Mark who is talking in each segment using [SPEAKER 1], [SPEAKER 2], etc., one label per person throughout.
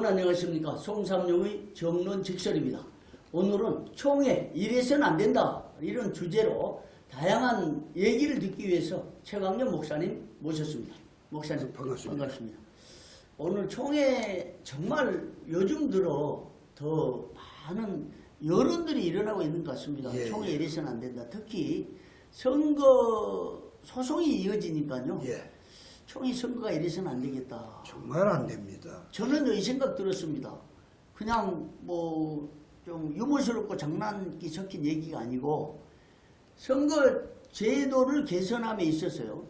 [SPEAKER 1] 여러분 안녕하십니까. 송삼룡의 정론직설입니다. 오늘은 총회 이래서는 안 된다 이런 주제로 다양한 얘기를 듣기 위해서 최강렬 목사님 모셨습니다. 목사님 반갑습니다. 오늘 총회 정말 요즘 들어 더 많은 여론들이 일어나고 있는 것 같습니다. 총회 이래서는 안 된다. 특히 선거 소송이 이어지니까요. 총회 선거가 이래서는 안 되겠다.
[SPEAKER 2] 정말 안 됩니다.
[SPEAKER 1] 저는 이 생각 들었습니다. 그냥 뭐 좀 유머스럽고 장난기 섞인 얘기가 아니고 선거 제도를 개선함에 있어서요.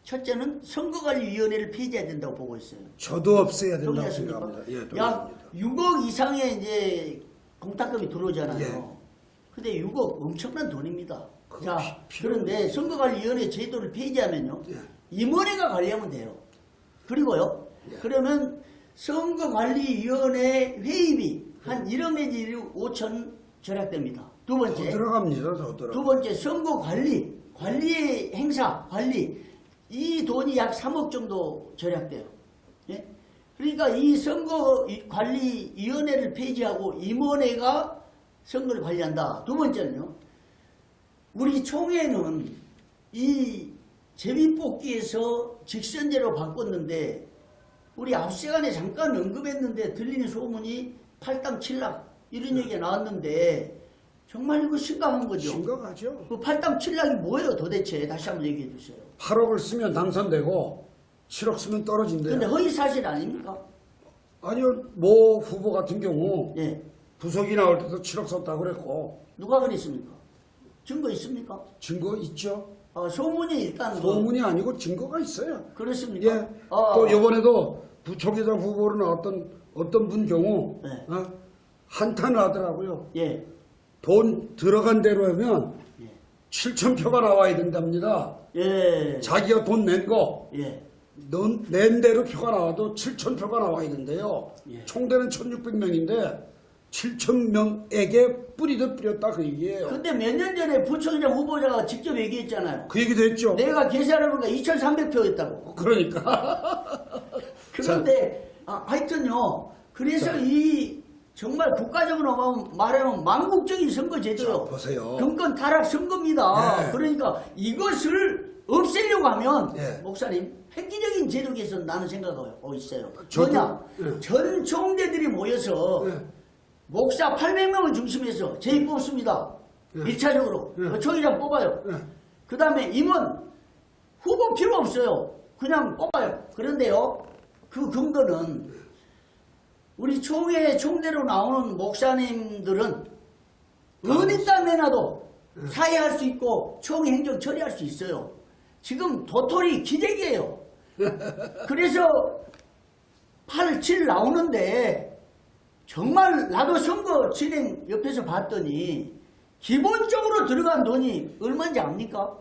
[SPEAKER 1] 첫째는 선거관리위원회를 폐지해야 된다고 보고 있어요.
[SPEAKER 2] 저도 없애야 된다고
[SPEAKER 1] 동의하십니까?
[SPEAKER 2] 생각합니다.
[SPEAKER 1] 약 6억 이상의 이제 공탁금이 들어오잖아요. 근데 6억 엄청난 돈입니다. 자, 그런데 선거관리위원회 제도를 폐지하면요. 임원회가 관리하면 돼요. 그리고요. 그러면 선거관리위원회 회의비 한 1억 내지 1억 5천 절약됩니다. 두 번째.
[SPEAKER 2] 더 들어갑니다. 더 들어갑니다.
[SPEAKER 1] 두 번째 선거관리의 행사, 관리 이 돈이 약 3억 정도 절약돼요. 예? 그러니까 이 선거관리위원회를 폐지하고 임원회가 선거를 관리한다. 두 번째는요. 우리 총회는 이 제비뽑기에서 직선제로 바꿨는데 우리 앞 시간에 잠깐 언급했는데 들리는 소문이 8당 7락 이런 얘기가 나왔는데 정말 이거 심각한 거죠.
[SPEAKER 2] 심각하죠.
[SPEAKER 1] 그 8당 7락이 뭐예요 도대체? 다시 한번 얘기해 주세요.
[SPEAKER 2] 8억을 쓰면 당선되고 7억 쓰면 떨어진대요.
[SPEAKER 1] 근데 허위사실 아닙니까?
[SPEAKER 2] 아니요. 모 후보 같은 경우
[SPEAKER 1] 예.
[SPEAKER 2] 부석이 나올 때도 7억 썼다고 그랬고.
[SPEAKER 1] 누가 그랬습니까? 증거 있습니까?
[SPEAKER 2] 증거 있죠.
[SPEAKER 1] 소문이 일단
[SPEAKER 2] 소문이 아니고 증거가 있어요.
[SPEAKER 1] 그렇습니까?
[SPEAKER 2] 예. 또 이번에도 부총회장 후보로 나왔던 어떤 분 경우 한탄을 하더라고요.
[SPEAKER 1] 예.
[SPEAKER 2] 돈 들어간 대로 하면
[SPEAKER 1] 예.
[SPEAKER 2] 7,000표가 나와야 된답니다.
[SPEAKER 1] 예.
[SPEAKER 2] 자기가 돈 낸 거,
[SPEAKER 1] 예.
[SPEAKER 2] 낸 대로 표가 나와도 7,000표가 나와야 된대요.
[SPEAKER 1] 예.
[SPEAKER 2] 총대는 1,600명인데 7,000명에게 뿌리듯 뿌렸다 그 얘기예요.
[SPEAKER 1] 근데 몇 년 전에 부총장 후보자가 직접 얘기했잖아요.
[SPEAKER 2] 그 얘기도 했죠.
[SPEAKER 1] 내가 계산해보니까 2,300표였다고.
[SPEAKER 2] 그러니까.
[SPEAKER 1] 그런데 하여튼요. 그래서 이 정말 국가적으로 말하면 망국적인 선거제도요.
[SPEAKER 2] 보세요.
[SPEAKER 1] 정권 타락 선거입니다.
[SPEAKER 2] 네.
[SPEAKER 1] 그러니까 이것을 없애려고 하면 목사님 획기적인 제도 개선 나는 생각하고 있어요. 뭐냐? 전 총대들이 모여서 목사 800명을 중심해서 제의 뽑습니다. 1차적으로 총회장 뽑아요. 그 다음에 임원 후보 필요 없어요. 그냥 뽑아요. 그런데요. 그 근거는 우리 총회 총대로 나오는 목사님들은 어디다 내놔도 사회할 수 있고 총회 행정 처리할 수 있어요. 지금 도토리 기재기예요. 그래서 8, 7 나오는데 정말 나도 선거 진행 옆에서 봤더니 기본적으로 들어간 돈이 얼마인지 압니까?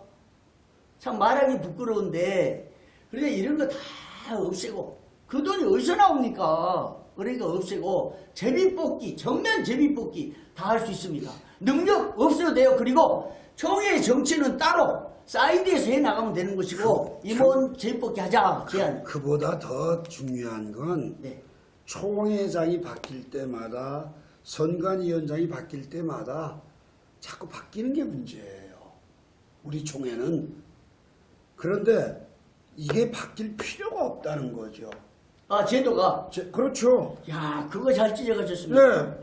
[SPEAKER 1] 참 말하기 부끄러운데 그런데 이런 거 다 없애고 그 돈이 어디서 나옵니까? 그러니까 없애고 제비뽑기 정면 제비뽑기 다 할 수 있습니다. 능력 없어도 돼요. 그리고 총회의 정치는 따로 사이드에서 해나가면 되는 것이고 임원 제비뽑기 하자 제안.
[SPEAKER 2] 그보다 더 중요한 건 총회장이 바뀔 때마다 선관위원장이 바뀔 때마다 자꾸 바뀌는 게 문제예요. 우리 총회는. 그런데 이게 바뀔 필요가 없다는 거죠.
[SPEAKER 1] 제도가?
[SPEAKER 2] 그렇죠.
[SPEAKER 1] 야, 그거 잘 찢어가셨습니다.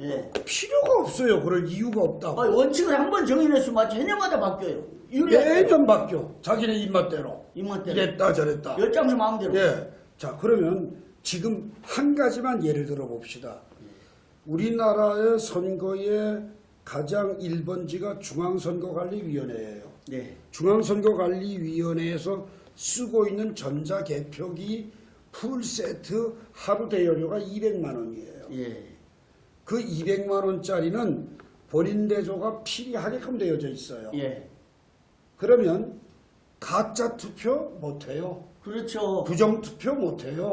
[SPEAKER 2] 필요가 없어요. 그럴 이유가 없다고.
[SPEAKER 1] 원칙을 한번 정해냈으면 마치 해년마다 바뀌어요.
[SPEAKER 2] 매년 바뀌어. 자기네 입맛대로.
[SPEAKER 1] 입맛대로.
[SPEAKER 2] 이랬다 저랬다.
[SPEAKER 1] 열장수 마음대로.
[SPEAKER 2] 자, 그러면 지금 한 가지만 예를 들어 봅시다. 우리나라의 선거의 가장 1번지가 중앙선거관리위원회예요. 중앙선거관리위원회에서 쓰고 있는 전자개표기 풀세트 하루 대여료가 200만 원이에요. 그 200만 원짜리는 본인 대조가 필요하게끔 되어져 있어요. 그러면 가짜 투표 못해요.
[SPEAKER 1] 그렇죠.
[SPEAKER 2] 부정투표 못해요.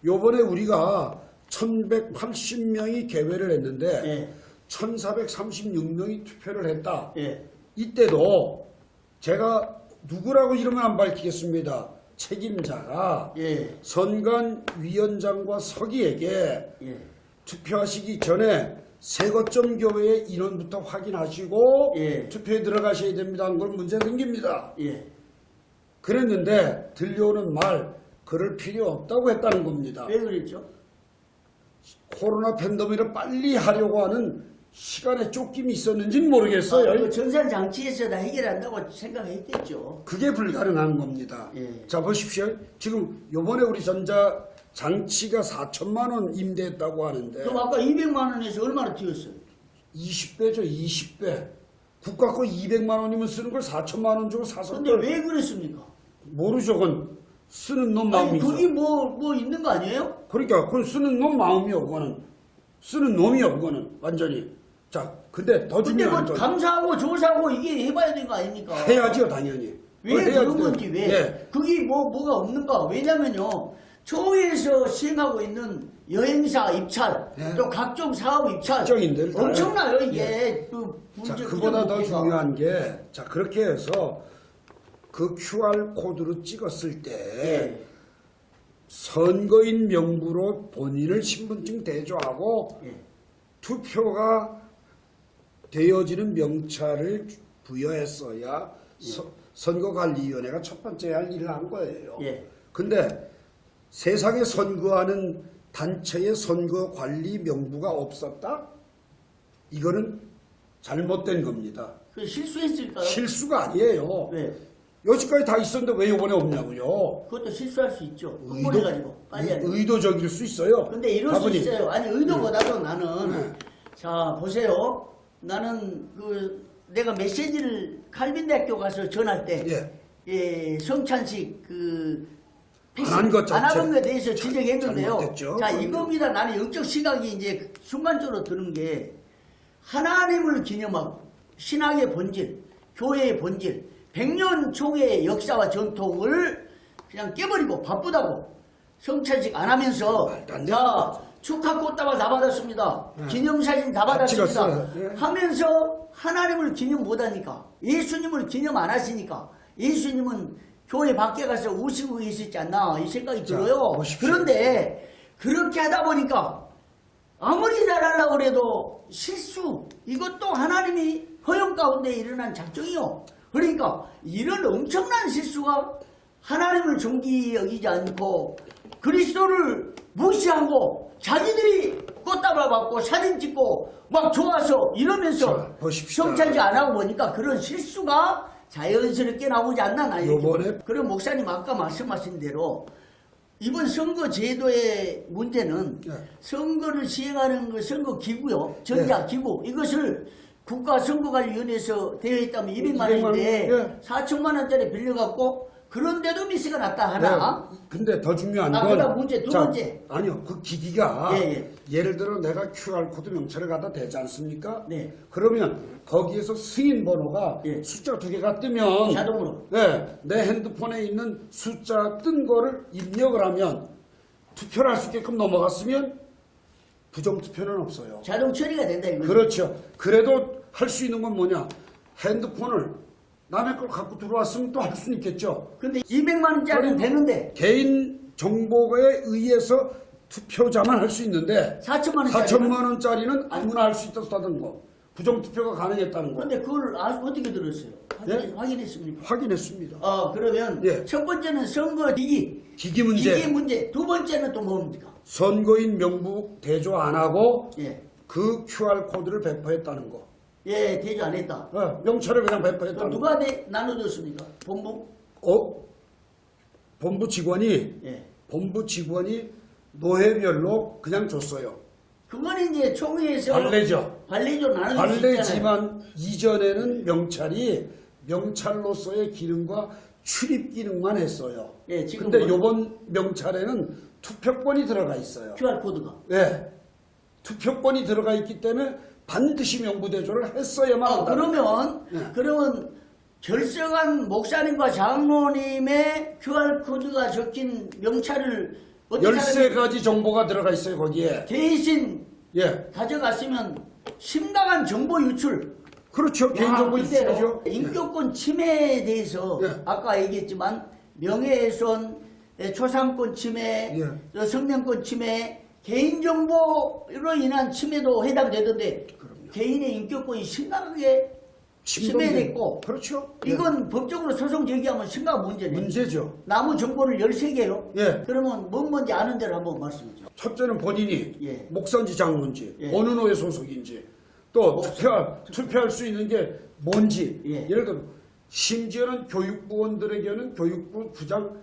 [SPEAKER 2] 요번에 우리가 1180명이 개회를 했는데 1436명이 투표를 했다. 이때도 제가 누구라고 이름은 안 밝히겠습니다. 책임자가
[SPEAKER 1] 예.
[SPEAKER 2] 선관위원장과 서기에게
[SPEAKER 1] 예.
[SPEAKER 2] 투표하시기 전에 세거점 교회의 인원부터 확인하시고
[SPEAKER 1] 예.
[SPEAKER 2] 투표에 들어가셔야 됩니다. 그런 문제 생깁니다.
[SPEAKER 1] 예.
[SPEAKER 2] 그랬는데 들려오는 말 그럴 필요 없다고 했다는 겁니다.
[SPEAKER 1] 왜 그랬죠?
[SPEAKER 2] 코로나 팬데믹을 빨리 하려고 하는 시간에 쫓김이 있었는지는 모르겠어요.
[SPEAKER 1] 그 전산 장치에서 다 해결한다고 생각했겠죠.
[SPEAKER 2] 그게 불가능한 겁니다.
[SPEAKER 1] 예.
[SPEAKER 2] 자 보십시오. 지금 요번에 우리 전자 장치가 4천만 원 임대했다고 하는데
[SPEAKER 1] 그럼 아까 200만 원에서 얼마나 튀었어요?
[SPEAKER 2] 20배죠. 20배. 국가 거 200만 원이면 쓰는 걸 4천만 원 주고 사서
[SPEAKER 1] 근데 왜 그랬습니까?
[SPEAKER 2] 모르죠. 그건 쓰는 놈
[SPEAKER 1] 아니
[SPEAKER 2] 마음이죠.
[SPEAKER 1] 거기 뭐 있는 거 아니에요?
[SPEAKER 2] 그러니까 그건 쓰는 놈 마음이요. 그거는 쓰는 놈이요. 그거는 완전히. 자 근데 더
[SPEAKER 1] 근데
[SPEAKER 2] 중요한
[SPEAKER 1] 뭐
[SPEAKER 2] 건
[SPEAKER 1] 감사하고 조사하고 이게 해봐야 되는 거 아닙니까?
[SPEAKER 2] 해야지요. 당연히.
[SPEAKER 1] 왜
[SPEAKER 2] 그걸 해야지
[SPEAKER 1] 그런 건지 왜?
[SPEAKER 2] 예.
[SPEAKER 1] 그게 뭐가 없는가? 왜냐면요. 초에서 시행하고 있는 여행사 입찰,
[SPEAKER 2] 예.
[SPEAKER 1] 또 각종 사업 입찰
[SPEAKER 2] 특정인들 다
[SPEAKER 1] 엄청나요 이게.
[SPEAKER 2] 예.
[SPEAKER 1] 그
[SPEAKER 2] 자,
[SPEAKER 1] 문제
[SPEAKER 2] 그보다 더
[SPEAKER 1] 문제가.
[SPEAKER 2] 중요한 게, 자, 그렇게 해서 그 QR코드로 찍었을 때
[SPEAKER 1] 예.
[SPEAKER 2] 선거인 명부로 본인을 신분증 대조하고
[SPEAKER 1] 예.
[SPEAKER 2] 투표가 되어지는 명찰을 부여했어야 선거관리위원회가 첫 번째 할 일을 한 거예요.
[SPEAKER 1] 예.
[SPEAKER 2] 근데 세상에 선거하는 단체의 선거관리 명부가 없었다? 이거는 잘못된 겁니다.
[SPEAKER 1] 그 실수했을까요?
[SPEAKER 2] 실수가 아니에요.
[SPEAKER 1] 왜?
[SPEAKER 2] 여지까지 다 있었는데 왜 이번에 없냐고요.
[SPEAKER 1] 그것도 실수할 수 있죠. 흥분해가지고 빨리 하는.
[SPEAKER 2] 의도적일 수 있어요.
[SPEAKER 1] 근데 이럴
[SPEAKER 2] 가보니.
[SPEAKER 1] 수 있어요. 아니 의도보다도 나는
[SPEAKER 2] 네.
[SPEAKER 1] 자 보세요. 나는 그 내가 메시지를 칼빈대학교 가서 전할 때
[SPEAKER 2] 예.
[SPEAKER 1] 성찬식
[SPEAKER 2] 안한 것 자체.
[SPEAKER 1] 안 하는 것에 대해서 지적했는데요.
[SPEAKER 2] 잘못했죠.
[SPEAKER 1] 자
[SPEAKER 2] 그럼요.
[SPEAKER 1] 이겁니다. 나는 영적 시각이 이제 순간적으로 드는 게 하나님을 기념하고 신학의 본질, 교회의 본질, 100년 총의 역사와 전통을 그냥 깨버리고 바쁘다고 성찬식 안 하면서
[SPEAKER 2] 말도 안 되는
[SPEAKER 1] 자
[SPEAKER 2] 거죠.
[SPEAKER 1] 축하 꽃다발 다 받았습니다.
[SPEAKER 2] 네.
[SPEAKER 1] 기념사진 다
[SPEAKER 2] 같이
[SPEAKER 1] 받았습니다.
[SPEAKER 2] 갔어요. 네.
[SPEAKER 1] 하면서 하나님을 기념 못하니까 예수님을 기념 안 하시니까 예수님은 교회 밖에 가서 우시고 계시지 않나 이 생각이
[SPEAKER 2] 자,
[SPEAKER 1] 들어요.
[SPEAKER 2] 보십시오.
[SPEAKER 1] 그런데 그렇게 하다 보니까 아무리 잘하려고 해도 실수 이것도 하나님이 허용 가운데 일어난 작정이요. 그러니까 이런 엄청난 실수가 하나님을 존귀히 여기지 않고 그리스도를 무시하고 자기들이 꽃다발 받고 사진 찍고 막 좋아서 이러면서
[SPEAKER 2] 자, 보십시오.
[SPEAKER 1] 성찬식 안 하고 보니까 그런 실수가 자연스럽게 나오지 않나 나
[SPEAKER 2] 요번에
[SPEAKER 1] 그럼 목사님 아까 말씀하신 대로 이번 선거 제도의 문제는
[SPEAKER 2] 네.
[SPEAKER 1] 선거를 시행하는 그 선거 기구요 전자 기구 이것을 국가선거관리위원회에서 되어 있다면 200만
[SPEAKER 2] 200만
[SPEAKER 1] 원인데
[SPEAKER 2] 원,
[SPEAKER 1] 4천만 원짜리 빌려갖고 그런데도 미스가 났다 하나?
[SPEAKER 2] 네. 근데 더 중요한
[SPEAKER 1] 아,
[SPEAKER 2] 건
[SPEAKER 1] 그다음 문제 두 번째.
[SPEAKER 2] 아니요. 그 기기가
[SPEAKER 1] 예.
[SPEAKER 2] 예를 들어 내가 QR코드 명찰을 갖다 대지 않습니까?
[SPEAKER 1] 네.
[SPEAKER 2] 그러면 거기에서 승인 번호가
[SPEAKER 1] 예.
[SPEAKER 2] 숫자 2개가 뜨면
[SPEAKER 1] 자동으로.
[SPEAKER 2] 네, 내 핸드폰에 있는 숫자 뜬 거를 입력을 하면 투표를 할 수 있게끔 넘어갔으면 부정투표는 없어요.
[SPEAKER 1] 자동 처리가 된다 이거죠.
[SPEAKER 2] 그렇죠. 그래도 할 수 있는 건 뭐냐? 핸드폰을 남의 걸 갖고 들어왔으면 또 할 수는 있겠죠.
[SPEAKER 1] 근데 200만 원짜리는 되는데
[SPEAKER 2] 개인 정보에 의해서 투표자만 할 수 있는데
[SPEAKER 1] 4천만 원짜리
[SPEAKER 2] 4천만 원짜리는 아무나 할 수 있었다는 거. 부정투표가 가능했다는 거.
[SPEAKER 1] 근데 그걸 어떻게 들었어요?
[SPEAKER 2] 예?
[SPEAKER 1] 확인했습니까?
[SPEAKER 2] 확인했습니다.
[SPEAKER 1] 그러면
[SPEAKER 2] 예.
[SPEAKER 1] 첫 번째는 선거
[SPEAKER 2] 기기 문제.
[SPEAKER 1] 기기 문제. 두 번째는 또 뭡니까?
[SPEAKER 2] 선거인 명부 대조 안 하고
[SPEAKER 1] 예.
[SPEAKER 2] 그 QR코드를 배포했다는 거.
[SPEAKER 1] 예, 대조 안 했다.
[SPEAKER 2] 명찰을 그냥
[SPEAKER 1] 그럼
[SPEAKER 2] 배포했다는 거.
[SPEAKER 1] 누가 나눠줬습니까? 본부?
[SPEAKER 2] 본부 직원이
[SPEAKER 1] 예.
[SPEAKER 2] 노회별로 그냥 줬어요.
[SPEAKER 1] 그건 이제 총회에서
[SPEAKER 2] 관례죠.
[SPEAKER 1] 관례죠 나눠줄 수 있잖아요.
[SPEAKER 2] 관례지만 이전에는 명찰로서의 기능과 출입 기능만 했어요.
[SPEAKER 1] 예, 지금
[SPEAKER 2] 근데 요번 명찰에는 투표권이 들어가 있어요.
[SPEAKER 1] QR 코드가.
[SPEAKER 2] 예. 투표권이 들어가 있기 때문에 반드시 명부대조를 했어야만 한다.
[SPEAKER 1] 그러면 결석한 목사님과 장로님의 QR 코드가 적힌 명찰을 어떻게
[SPEAKER 2] 13가지 정보가 들어가 있어요, 거기에.
[SPEAKER 1] 대신
[SPEAKER 2] 예.
[SPEAKER 1] 가져갔으면 심각한 정보 유출.
[SPEAKER 2] 그렇죠. 개인정보
[SPEAKER 1] 근데요,
[SPEAKER 2] 유출이죠.
[SPEAKER 1] 인격권 침해에 대해서
[SPEAKER 2] 예.
[SPEAKER 1] 아까 얘기했지만 명예훼손, 초상권 침해,
[SPEAKER 2] 예.
[SPEAKER 1] 성명권 침해, 개인정보로 인한 침해도 해당되던데
[SPEAKER 2] 그럼요.
[SPEAKER 1] 개인의 인격권이 심각하게 침해됐고
[SPEAKER 2] 그렇죠.
[SPEAKER 1] 이건 법적으로 소송 제기하면 심각한 문제네.
[SPEAKER 2] 문제죠.
[SPEAKER 1] 나무 정보를 13개요?
[SPEAKER 2] 예.
[SPEAKER 1] 그러면 뭔지 아는 대로 한번 말씀해 주세요.
[SPEAKER 2] 첫째는 본인이
[SPEAKER 1] 예.
[SPEAKER 2] 목사인지 장로인지
[SPEAKER 1] 예.
[SPEAKER 2] 어느 노예 소속인지 또 투표할 수 있는 게 뭔지
[SPEAKER 1] 예.
[SPEAKER 2] 예를 들어 심지어는 교육부원들에게는 교육부 부장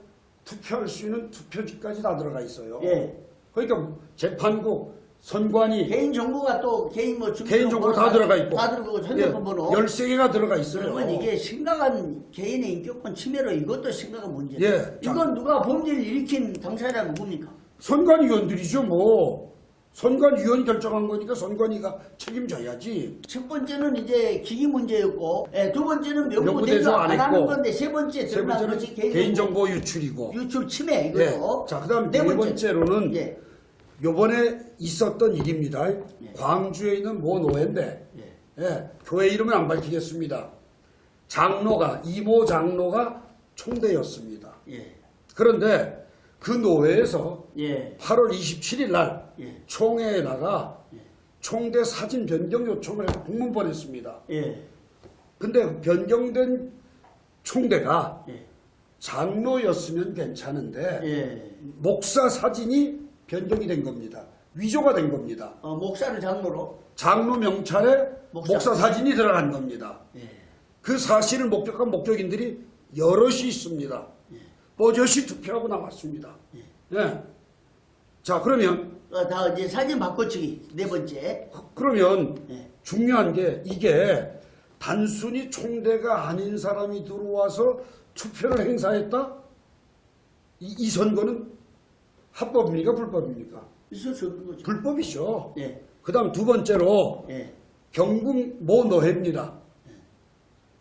[SPEAKER 2] 투표할 수 있는 투표지까지 다 들어가 있어요.
[SPEAKER 1] 예.
[SPEAKER 2] 그러니까 재판국 선관위
[SPEAKER 1] 개인정보가 또 개인 뭐
[SPEAKER 2] 개인정보 다 들어가 있고
[SPEAKER 1] 다 들어가고 핸드폰 번호
[SPEAKER 2] 13개가 들어가 있어요.
[SPEAKER 1] 그러면 이게 심각한 개인의 인격권 침해로 이것도 심각한 문제예요.
[SPEAKER 2] 예.
[SPEAKER 1] 이건 누가 범죄를 일으킨 당사자가 누굽니까?
[SPEAKER 2] 선관위원들이죠. 뭐 선관위원이 결정한 거니까 선관위가 책임져야지.
[SPEAKER 1] 첫 번째는 이제 기기 문제였고, 두 번째는
[SPEAKER 2] 명부대조
[SPEAKER 1] 명부대조
[SPEAKER 2] 안
[SPEAKER 1] 안 하는
[SPEAKER 2] 했고,
[SPEAKER 1] 건데 세 번째
[SPEAKER 2] 세
[SPEAKER 1] 드러난
[SPEAKER 2] 번째는
[SPEAKER 1] 것이
[SPEAKER 2] 개인정보 유출이고.
[SPEAKER 1] 유출 침해
[SPEAKER 2] 예.
[SPEAKER 1] 이거죠.
[SPEAKER 2] 자, 그다음 네 번째로는
[SPEAKER 1] 예.
[SPEAKER 2] 요번에 있었던 일입니다.
[SPEAKER 1] 예.
[SPEAKER 2] 광주에 있는 모 노예인데 예, 교회 이름은 안 밝히겠습니다. 장로가 이모 장로가 총대였습니다.
[SPEAKER 1] 예.
[SPEAKER 2] 그런데 그 노회에서
[SPEAKER 1] 예.
[SPEAKER 2] 8월 27일 날
[SPEAKER 1] 예.
[SPEAKER 2] 총회에다가 총대 사진 변경 요청을 해서 공문 보냈습니다.
[SPEAKER 1] 예.
[SPEAKER 2] 근데 변경된 총대가
[SPEAKER 1] 예.
[SPEAKER 2] 장로였으면 괜찮은데
[SPEAKER 1] 예.
[SPEAKER 2] 목사 사진이 변경이 된 겁니다. 위조가 된 겁니다.
[SPEAKER 1] 목사를 장로로.
[SPEAKER 2] 장로 명찰에
[SPEAKER 1] 목사.
[SPEAKER 2] 목사 사진이 들어간 겁니다.
[SPEAKER 1] 예.
[SPEAKER 2] 그 사실을 목격한 목격인들이 여럿이 있습니다. 뽀젓이 투표하고 나왔습니다. 예. 자, 그러면
[SPEAKER 1] 다 이제 사진 바꿔치기 네 번째.
[SPEAKER 2] 그러면
[SPEAKER 1] 예.
[SPEAKER 2] 중요한 게 이게 단순히 총대가 아닌 사람이 들어와서 투표를 행사했다? 이 선거는 합법입니까? 불법입니까?
[SPEAKER 1] 있을 수 없는 거죠.
[SPEAKER 2] 불법이죠.
[SPEAKER 1] 예.
[SPEAKER 2] 그 다음 두 번째로
[SPEAKER 1] 예.
[SPEAKER 2] 경북 모 노회입니다.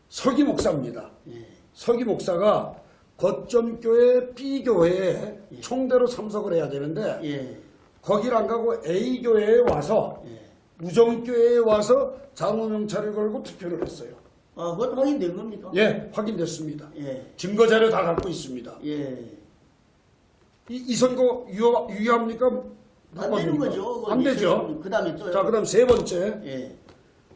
[SPEAKER 2] 서기 목사입니다.
[SPEAKER 1] 예.
[SPEAKER 2] 서기 목사가 거점교회 B교회에 총대로 참석을 해야 되는데
[SPEAKER 1] 예.
[SPEAKER 2] 거길 안 가고 A교회에 와서
[SPEAKER 1] 예.
[SPEAKER 2] 우정교회에 와서 장로명찰을 걸고 투표를 했어요.
[SPEAKER 1] 그것도 확인된 겁니까?
[SPEAKER 2] 예, 확인됐습니다.
[SPEAKER 1] 예.
[SPEAKER 2] 증거자료 다 갖고 있습니다.
[SPEAKER 1] 예.
[SPEAKER 2] 이 선거 유효합니까?
[SPEAKER 1] 안 되는 거죠.
[SPEAKER 2] 안 되죠.
[SPEAKER 1] 그 다음에 또.
[SPEAKER 2] 자, 그 다음 세 번째.
[SPEAKER 1] 예.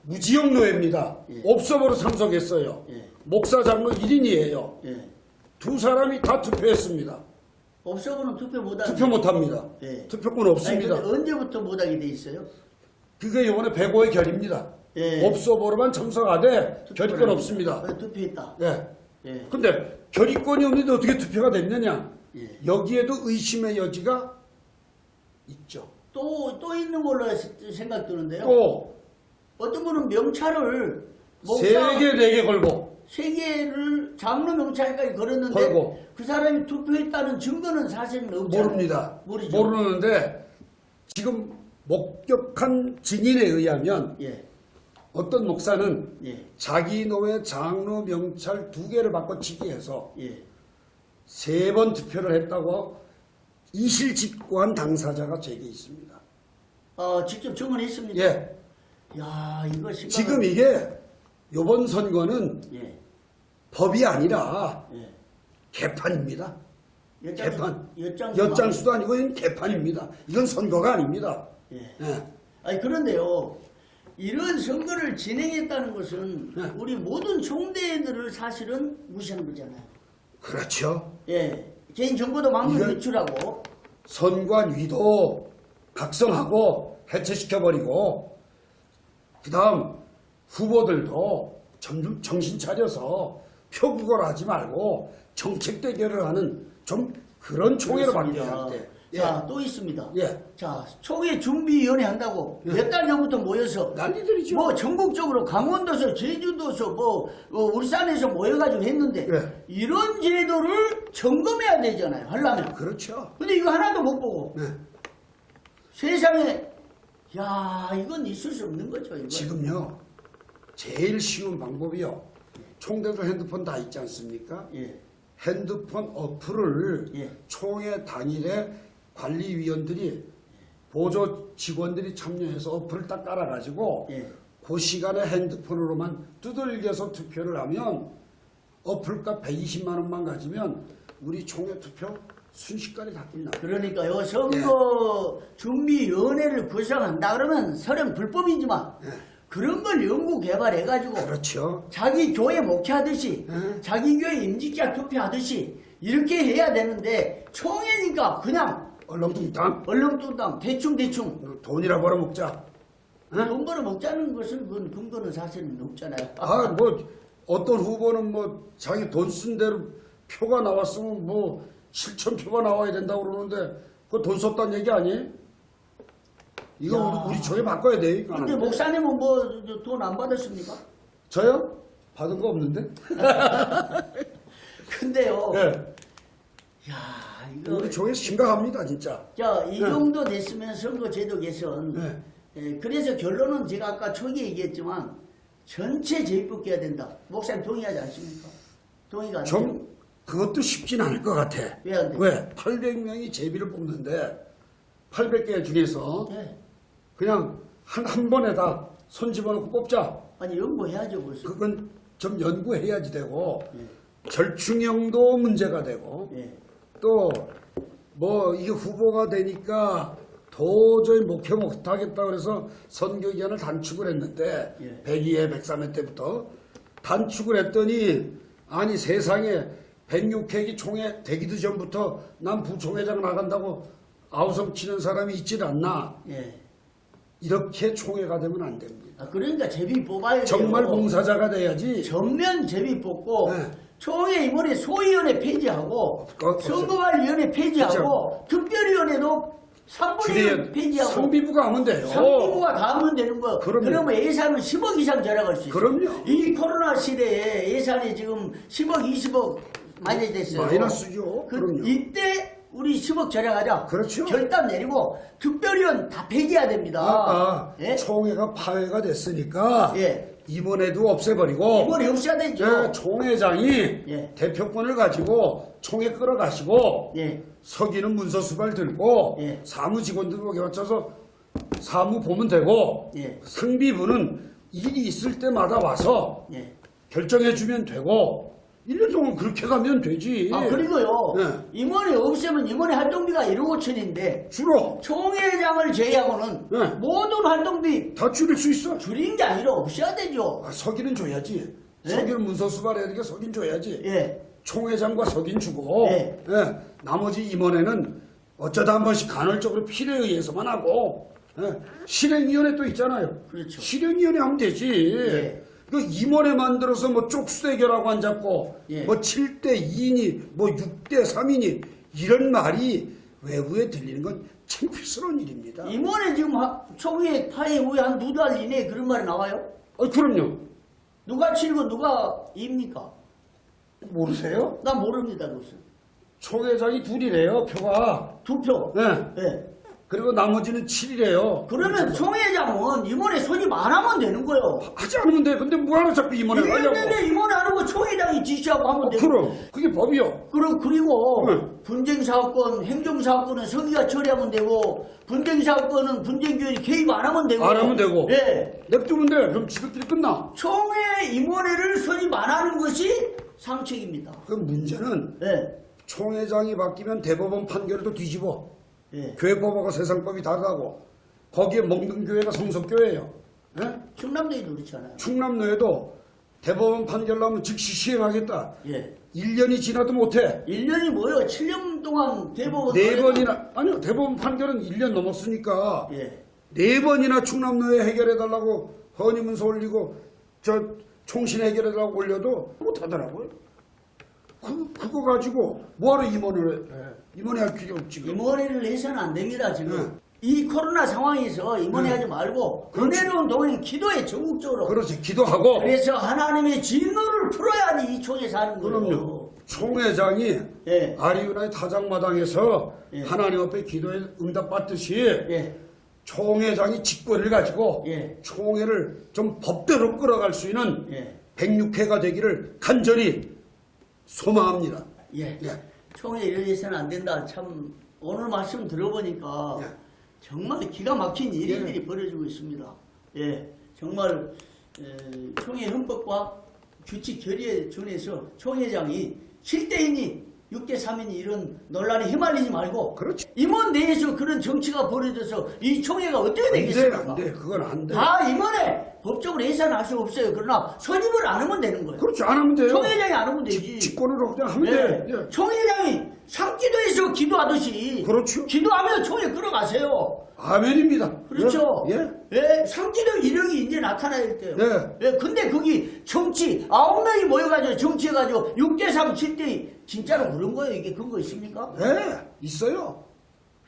[SPEAKER 2] 무지영 노예입니다.
[SPEAKER 1] 예.
[SPEAKER 2] 옵서버로 참석했어요.
[SPEAKER 1] 예.
[SPEAKER 2] 목사 장로 1인이에요.
[SPEAKER 1] 예.
[SPEAKER 2] 두 사람이 다 투표했습니다.
[SPEAKER 1] 옵서버는 투표 못하는.
[SPEAKER 2] 투표 못합니다.
[SPEAKER 1] 예.
[SPEAKER 2] 투표권 없습니다.
[SPEAKER 1] 아니, 근데 언제부터 못하게 돼 있어요?
[SPEAKER 2] 그게 이번에 105의 결입니다.
[SPEAKER 1] 예.
[SPEAKER 2] 옵서버로만 참석하되 결의권
[SPEAKER 1] 투표를
[SPEAKER 2] 없습니다.
[SPEAKER 1] 투표했다.
[SPEAKER 2] 예.
[SPEAKER 1] 예.
[SPEAKER 2] 근데 결의권이 없는데 어떻게 투표가 됐느냐?
[SPEAKER 1] 예.
[SPEAKER 2] 여기에도 의심의 여지가 있죠.
[SPEAKER 1] 또 있는 걸로 생각 드는데요.
[SPEAKER 2] 또
[SPEAKER 1] 어떤 분은 명찰을
[SPEAKER 2] 세 개, 네 개 걸고
[SPEAKER 1] 세 개를 장로 명찰까지 걸었는데
[SPEAKER 2] 걸고.
[SPEAKER 1] 그 사람이 투표했다는 증거는 사실은 없잖아요.
[SPEAKER 2] 모릅니다.
[SPEAKER 1] 모르죠.
[SPEAKER 2] 모르는데 지금 목격한 증인에 의하면
[SPEAKER 1] 예.
[SPEAKER 2] 어떤 목사는
[SPEAKER 1] 예.
[SPEAKER 2] 자기 노회 장로 명찰 2개를 바꿔치기 해서
[SPEAKER 1] 예.
[SPEAKER 2] 3번 투표를 했다고 이실직고한 당사자가 제게 있습니다.
[SPEAKER 1] 직접 증언했습니까?
[SPEAKER 2] 예.
[SPEAKER 1] 야, 이거 심각한.
[SPEAKER 2] 지금 이게 이번 선거는
[SPEAKER 1] 예.
[SPEAKER 2] 법이 아니라
[SPEAKER 1] 예.
[SPEAKER 2] 개판입니다. 개판.
[SPEAKER 1] 엿장수.
[SPEAKER 2] 엿장수도 아니고 이건 개판입니다. 이건 선거가 아닙니다.
[SPEAKER 1] 예.
[SPEAKER 2] 예.
[SPEAKER 1] 아니 그런데요. 이런 선거를 진행했다는 것은
[SPEAKER 2] 네.
[SPEAKER 1] 우리 모든 총대들을 사실은 무시하는 거잖아요.
[SPEAKER 2] 그렇죠.
[SPEAKER 1] 예. 개인 정보도 망명
[SPEAKER 2] 이건-
[SPEAKER 1] 유출하고.
[SPEAKER 2] 선관위도 각성하고 해체시켜버리고 그 다음 후보들도 정신 차려서 표구걸 하지 말고 정책 대결을 하는 좀 그런 총회로
[SPEAKER 1] 그렇습니다.
[SPEAKER 2] 바뀌어야 돼. 예.
[SPEAKER 1] 자, 또 있습니다.
[SPEAKER 2] 예.
[SPEAKER 1] 자, 총회 준비위원회 한다고
[SPEAKER 2] 예.
[SPEAKER 1] 몇 달 전부터 모여서
[SPEAKER 2] 난리들이죠.
[SPEAKER 1] 뭐 전국적으로 강원도서 제주도서 뭐 울산에서 모여가지고 했는데
[SPEAKER 2] 예.
[SPEAKER 1] 이런 제도를 점검해야 되잖아요. 하려면.
[SPEAKER 2] 그렇죠.
[SPEAKER 1] 근데 이거 하나도 못 보고
[SPEAKER 2] 네.
[SPEAKER 1] 세상에 야 이건 있을 수 없는 거죠. 이건.
[SPEAKER 2] 지금요 제일 쉬운 방법이요. 총대도 핸드폰 다 있지 않습니까?
[SPEAKER 1] 예.
[SPEAKER 2] 핸드폰 어플을
[SPEAKER 1] 예.
[SPEAKER 2] 총회 당일에 관리위원들이 보조 직원들이 참여해서 어플을 딱 깔아가지고
[SPEAKER 1] 예.
[SPEAKER 2] 그 시간에 핸드폰으로만 두들겨서 투표를 하면 어플값 120만 원만 가지면 우리 총회 투표 순식간에 다 끝나.
[SPEAKER 1] 그러니까요, 선거 준비위원회를 구성한다 그러면 설령 불법이지만 그런 걸 연구 개발해가지고
[SPEAKER 2] 그렇죠.
[SPEAKER 1] 자기 교회 목회하듯이
[SPEAKER 2] 네.
[SPEAKER 1] 자기 교회 임직자 투표하듯이 이렇게 해야 되는데 총회니까 그냥
[SPEAKER 2] 얼렁뚱땅
[SPEAKER 1] 얼렁뚱땅 대충
[SPEAKER 2] 돈이라 벌어먹자.
[SPEAKER 1] 돈 벌어 먹자는 것은 그건 근거는 사실은 없잖아요.
[SPEAKER 2] 아, 뭐 어떤 후보는 뭐 자기 돈 쓴 대로 표가 나왔으면 뭐 7,000표가 나와야 된다고 그러는데 그거 돈 썼다는 얘기 아니에요? 이거
[SPEAKER 1] 야.
[SPEAKER 2] 우리 총회 바꿔야 돼. 이거
[SPEAKER 1] 근데
[SPEAKER 2] 안 돼.
[SPEAKER 1] 목사님은 뭐 돈 안 받았습니까?
[SPEAKER 2] 저요? 받은 거 없는데?
[SPEAKER 1] 근데요.
[SPEAKER 2] 네.
[SPEAKER 1] 야, 이거
[SPEAKER 2] 우리 총회 심각합니다, 진짜.
[SPEAKER 1] 자, 이 정도 됐으면 선거제도 개선.
[SPEAKER 2] 네.
[SPEAKER 1] 그래서 결론은 제가 아까 초기에 얘기했지만 전체 재입법해야 된다. 목사님 동의하지 않습니까? 동의가 안 돼요?
[SPEAKER 2] 좀 그것도 쉽진 않을 것 같아.
[SPEAKER 1] 왜 안 돼?
[SPEAKER 2] 왜? 800명이 제비를 뽑는데 800개 중에서
[SPEAKER 1] 네.
[SPEAKER 2] 그냥 한 번에다 손 집어넣고 뽑자.
[SPEAKER 1] 아니 연구해야죠 벌써.
[SPEAKER 2] 그건 좀 연구해야지 되고
[SPEAKER 1] 예.
[SPEAKER 2] 절충형도 문제가 되고
[SPEAKER 1] 예.
[SPEAKER 2] 또 뭐 이게 후보가 되니까 도저히 목회 못하겠다 그래서 선거기간을 단축을 했는데
[SPEAKER 1] 예.
[SPEAKER 2] 102회 103회 때부터 단축을 했더니 아니 세상에 106회기 총회 되기도 전부터 난 부총회장 나간다고 아우성 치는 사람이 있질 않나.
[SPEAKER 1] 예.
[SPEAKER 2] 이렇게 총회가 되면 안 됩니다.
[SPEAKER 1] 아, 그러니까 제비 뽑아야 돼요.
[SPEAKER 2] 정말 봉사자가 돼야지.
[SPEAKER 1] 전면 제비 뽑고
[SPEAKER 2] 네.
[SPEAKER 1] 총회 이번에 소위원회 폐지하고 선거관리위원회 폐지하고 특별위원회도 3분의 1 폐지하고
[SPEAKER 2] 상비부가 하면 돼요.
[SPEAKER 1] 상비부가 다 하면 되는 거예요.
[SPEAKER 2] 그럼요.
[SPEAKER 1] 그러면 예산은 10억 이상 절약할 수 있어요.
[SPEAKER 2] 그럼요.
[SPEAKER 1] 이 코로나 시대에 예산이 지금 10억, 20억 많이 됐어요.
[SPEAKER 2] 마이너스죠. 그럼요.
[SPEAKER 1] 이때 우리 10억 절약하자.
[SPEAKER 2] 그렇죠.
[SPEAKER 1] 결단 내리고 특별위원 다 폐지해야 됩니다. 예?
[SPEAKER 2] 총회가 파회가 됐으니까
[SPEAKER 1] 예.
[SPEAKER 2] 임원회도 없애버리고
[SPEAKER 1] 이번에 없어야 되죠.
[SPEAKER 2] 예, 총회장이
[SPEAKER 1] 예.
[SPEAKER 2] 대표권을 가지고 총회 끌어가시고
[SPEAKER 1] 예.
[SPEAKER 2] 서기는 문서수발 들고
[SPEAKER 1] 예.
[SPEAKER 2] 사무직원들 거쳐서 사무 보면 되고
[SPEAKER 1] 예.
[SPEAKER 2] 상비부는 일이 있을 때마다 와서
[SPEAKER 1] 예.
[SPEAKER 2] 결정해주면 되고 1년 동안 그렇게 가면 되지.
[SPEAKER 1] 아, 그리고요.
[SPEAKER 2] 네.
[SPEAKER 1] 임원회 없으면 임원회 활동비가 1억 5천인데
[SPEAKER 2] 줄어.
[SPEAKER 1] 총회장을 제외하고는
[SPEAKER 2] 네.
[SPEAKER 1] 모든 활동비
[SPEAKER 2] 다 줄일 수 있어.
[SPEAKER 1] 줄인 게 아니라 없어야 되죠.
[SPEAKER 2] 아, 서기는 줘야지.
[SPEAKER 1] 네?
[SPEAKER 2] 서기는 문서 수발해야 되니까 서긴 줘야지.
[SPEAKER 1] 예.
[SPEAKER 2] 총회장과 서긴 주고
[SPEAKER 1] 네.
[SPEAKER 2] 예, 나머지 임원회는 어쩌다 한 번씩 간헐적으로 필요에 의해서만 하고 예, 실행위원회 또 있잖아요.
[SPEAKER 1] 그렇죠.
[SPEAKER 2] 실행위원회 하면 되지.
[SPEAKER 1] 예.
[SPEAKER 2] 그 임원회 만들어서 뭐 쪽수대결하고 안 잡고
[SPEAKER 1] 예.
[SPEAKER 2] 뭐 7대2니 뭐 6대3이니 이런 말이 외부에 들리는 건 창피스러운 일입니다.
[SPEAKER 1] 임원회 지금 총회 파회 후에 한 2달 이내에 그런 말이 나와요?
[SPEAKER 2] 그럼요.
[SPEAKER 1] 누가 치고 누가 입니까?
[SPEAKER 2] 모르세요?
[SPEAKER 1] 나 모릅니다, 그것은.
[SPEAKER 2] 총회장이 둘이래요, 표가.
[SPEAKER 1] 2표.
[SPEAKER 2] 네.
[SPEAKER 1] 예.
[SPEAKER 2] 그리고 나머지는 7이래요.
[SPEAKER 1] 그러면 총회장은 임원회 소집 안 하면 되는 거예요.
[SPEAKER 2] 하지 않으면 돼. 근데 뭐하러 자꾸 임원회
[SPEAKER 1] 1년
[SPEAKER 2] 하냐고.
[SPEAKER 1] 내내 임원회 하는 거 총회장이 지시하고 하면 되고.
[SPEAKER 2] 그럼 그게 법이요.
[SPEAKER 1] 그리고
[SPEAKER 2] 네.
[SPEAKER 1] 분쟁사건, 행정사건은 서기가 처리하면 되고 분쟁사건은 분쟁교원이 개입 안 하면 되고.
[SPEAKER 2] 안 하면 되고.
[SPEAKER 1] 예.
[SPEAKER 2] 냅두면 돼. 그럼 지들끼리 끝나.
[SPEAKER 1] 총회 임원회를 소집 안 하는 것이 상책입니다.
[SPEAKER 2] 그 문제는
[SPEAKER 1] 예.
[SPEAKER 2] 총회장이 바뀌면 대법원 판결도 뒤집어.
[SPEAKER 1] 예.
[SPEAKER 2] 교회법하고 세상법이 다르다고. 거기에 먹는 교회가 성석교회예요. 예?
[SPEAKER 1] 충남도에도 그렇잖아요.
[SPEAKER 2] 충남노에도 대법원 판결 나오면 즉시 시행하겠다.
[SPEAKER 1] 예.
[SPEAKER 2] 1년이 지나도 못해.
[SPEAKER 1] 1년이 뭐예요? 7년 동안 대법원.
[SPEAKER 2] 4번이나 아니요. 대법원 판결은 1년 넘었으니까
[SPEAKER 1] 예.
[SPEAKER 2] 4번이나 충남노에 해결해달라고 헌의문서 올리고 저 총신 해결해달라고 올려도 못하더라고요. 그거 가지고 뭐하러 임원을 해. 임원회 할 필요 없지.
[SPEAKER 1] 임원회를 해서는 안 됩니다, 지금.
[SPEAKER 2] 네.
[SPEAKER 1] 이 코로나 상황에서 임원회 하지 말고
[SPEAKER 2] 그렇지.
[SPEAKER 1] 은혜로운 동행 기도에 적극적으로.
[SPEAKER 2] 그렇지. 기도하고.
[SPEAKER 1] 그래서 하나님의 진노를 풀어야지 이 총에 사는 거예요.
[SPEAKER 2] 그럼요. 총회장이
[SPEAKER 1] 예.
[SPEAKER 2] 아리우나의 타작마당에서
[SPEAKER 1] 예.
[SPEAKER 2] 하나님 앞에 기도에 응답받듯이
[SPEAKER 1] 예.
[SPEAKER 2] 총회장이 직권을 가지고
[SPEAKER 1] 예.
[SPEAKER 2] 총회를 좀 법대로 끌어갈 수 있는
[SPEAKER 1] 예.
[SPEAKER 2] 106회가 되기를 간절히 소망합니다.
[SPEAKER 1] 예.
[SPEAKER 2] 예.
[SPEAKER 1] 총회 이래서는 안 된다. 참 오늘 말씀 들어보니까
[SPEAKER 2] 예.
[SPEAKER 1] 정말 기가 막힌 일들이
[SPEAKER 2] 예.
[SPEAKER 1] 벌어지고 있습니다. 예. 정말 총회 헌법과 규칙 결의에 준해서 총회장이 7대이니 6대 3인 이런 논란에 휘말리지 말고
[SPEAKER 2] 그렇지.
[SPEAKER 1] 임원 내에서 그런 정치가 벌어져서 이 총회가 어떻게 되겠습니까?
[SPEAKER 2] 안 돼. 그건 안 돼.
[SPEAKER 1] 다 임원에 법적으로 해산할 수 없어요. 그러나 선임을 안 하면 되는 거예요.
[SPEAKER 2] 그렇지. 안 하면 돼요.
[SPEAKER 1] 총회장이 안 하면 되지.
[SPEAKER 2] 직권으로 그냥 하면
[SPEAKER 1] 네.
[SPEAKER 2] 돼. 예.
[SPEAKER 1] 총회장이 상기도에서 기도하듯이
[SPEAKER 2] 그렇죠.
[SPEAKER 1] 기도하면 총회 끌어가세요.
[SPEAKER 2] 아멘입니다.
[SPEAKER 1] 그렇죠.
[SPEAKER 2] 예.
[SPEAKER 1] 예, 상기도 이력이 이제 나타날 때요.
[SPEAKER 2] 예.
[SPEAKER 1] 예, 근데 거기 정치 9명이 모여가지고 정치해가지고 6대3 7대2 진짜로 그런 거예요. 이게 근거 있습니까?
[SPEAKER 2] 예. 있어요.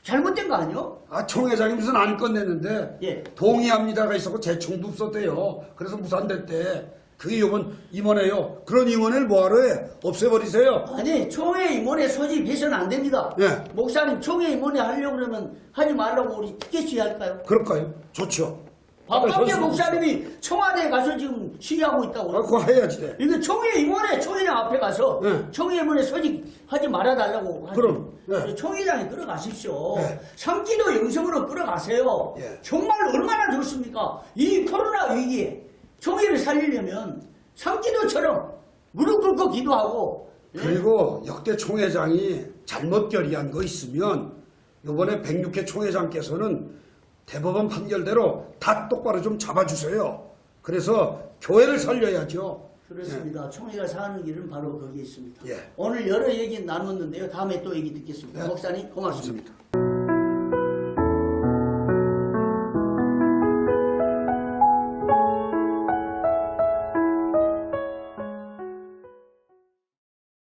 [SPEAKER 1] 잘못된 거 아니요?
[SPEAKER 2] 아, 총회장이 무슨 안건 냈는데
[SPEAKER 1] 예.
[SPEAKER 2] 동의합니다가 있었고 재청도 없었대요. 그래서 무산됐대. 그게 요번 임원회요. 그런 임원회를 뭐하러 해? 없애버리세요.
[SPEAKER 1] 아니, 총회 임원회 소집해서는 안 됩니다.
[SPEAKER 2] 예.
[SPEAKER 1] 목사님, 총회 임원회 하려고 그러면 하지 말라고 우리 티켓 시위할까요?
[SPEAKER 2] 그럴까요? 좋죠.
[SPEAKER 1] 박범계 목사님이 청와대에 가서 지금 시위하고 있다고.
[SPEAKER 2] 아, 그거 해야지 돼.
[SPEAKER 1] 이거 총회 임원회 총회장 앞에 가서
[SPEAKER 2] 네.
[SPEAKER 1] 총회 임원회 소집하지 말아달라고 하죠.
[SPEAKER 2] 그럼, 네.
[SPEAKER 1] 총회장이 끌어가십시오.
[SPEAKER 2] 네.
[SPEAKER 1] 상기도 영성으로 끌어가세요.
[SPEAKER 2] 예.
[SPEAKER 1] 정말 얼마나 좋습니까? 이 코로나 위기에 총회를 살리려면 상기도처럼 무릎 꿇고 기도하고 예?
[SPEAKER 2] 그리고 역대 총회장이 잘못 결의한 거 있으면 이번에 106회 총회장께서는 대법원 판결대로 다 똑바로 좀 잡아주세요. 그래서 교회를 살려야죠.
[SPEAKER 1] 그렇습니다. 총회가 사는 길은 바로 거기에 있습니다.
[SPEAKER 2] 예.
[SPEAKER 1] 오늘 여러 얘기 나눴는데요. 다음에 또 얘기 듣겠습니다.
[SPEAKER 2] 예.
[SPEAKER 1] 목사님 고맙습니다.
[SPEAKER 2] 고맙습니다.